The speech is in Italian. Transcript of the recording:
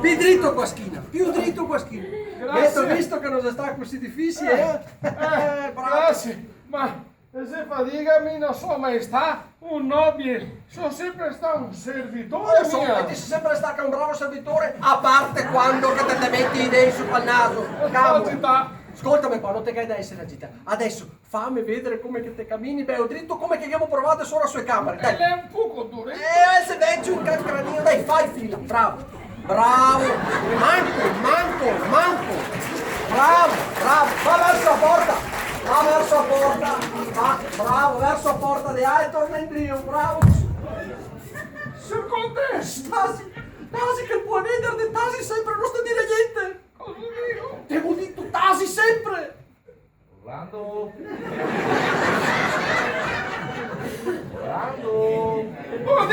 Più dritto qua schina, più dritto qua schina. Grazie. Visto che non sta così difficile, bravo. Grazie, ma se fatigami la sua maestà, un nobile, sono sempre stato un servitore Lo so, mio. e ti sei sempre stato un bravo servitore, a parte quando che te metti i denti sul naso. Agita. Ascoltami qua, non te che da essere agitato. Adesso fammi vedere come che te cammini bello dritto, come che abbiamo provato solo a sue camere. Dai. Lei è un poco duro. Se vedi un caccanino, dai, fai fila, bravo, bravo, manco, bravo, va verso la porta, bravo, verso la porta di e torna in Dio, bravo. Signor Conte, Tasi che può vedere, Tasi sempre, non sta a dire niente. cosa dico? Te l'ho detto, Tasi sempre. Orlando? Buongiorno,